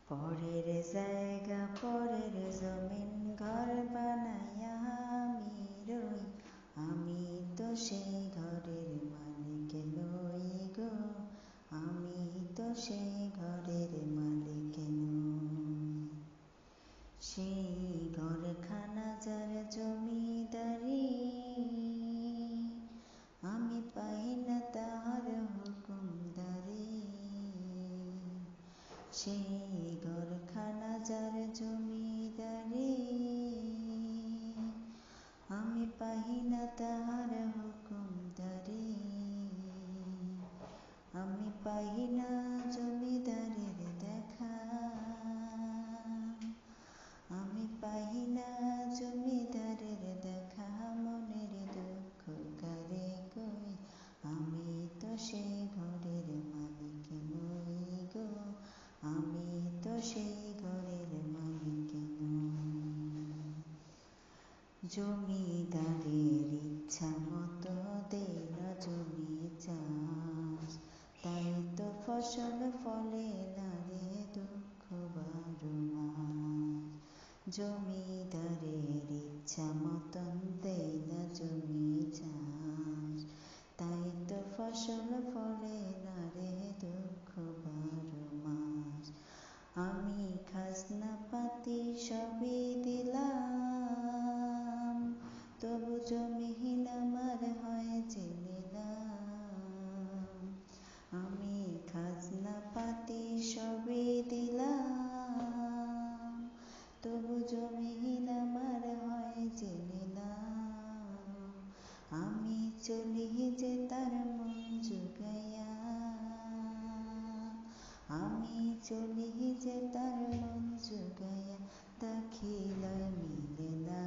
পরের জায়গা পরের জমিন ঘর বানাইয়া আমি রই, আমি তো সেই ঘরের মালিক নই গো, আমি তো সেই ঘরের মালিক নই। সেই ঘরখানা যার জমিদারি, আমি পাই না তাহার হুকুমদারি। সেই ঘরখানা যার জমিদারি, আমি পাই না তাহার হুকুমদারি। আমি পাই না জমিদারের দেখা, আমি পাই না জমিদারের দেখা। মনের দুঃখ কারে কই, আমি তো সেই ঘরের মালিক নই গো, আমি তো সেই ঘরের মালিক নই। জমিদারের ইচ্ছা মতো দেই না জমি চাষ, তাই তো ফসল ফলে না রে দুঃখ 12 মাস। জমিদারের ইচ্ছা মতন দেই না জমি চাষ, তাই তো ফসল ফলে না রে দুঃখ 12 মাস। আমি খাজনা পাতি সবই দিলাম, তবু জমিহীন আমার হয় যে নিলাম। আমি খাজনা পাতি সবই দিলাম, তবু জমিহীন আমার হয় যে নিলাম। আমি চলি যে তার মন জুগাইয়া, আমি চলি যে তার মন জুগাইয়া। দাখিল মিলে না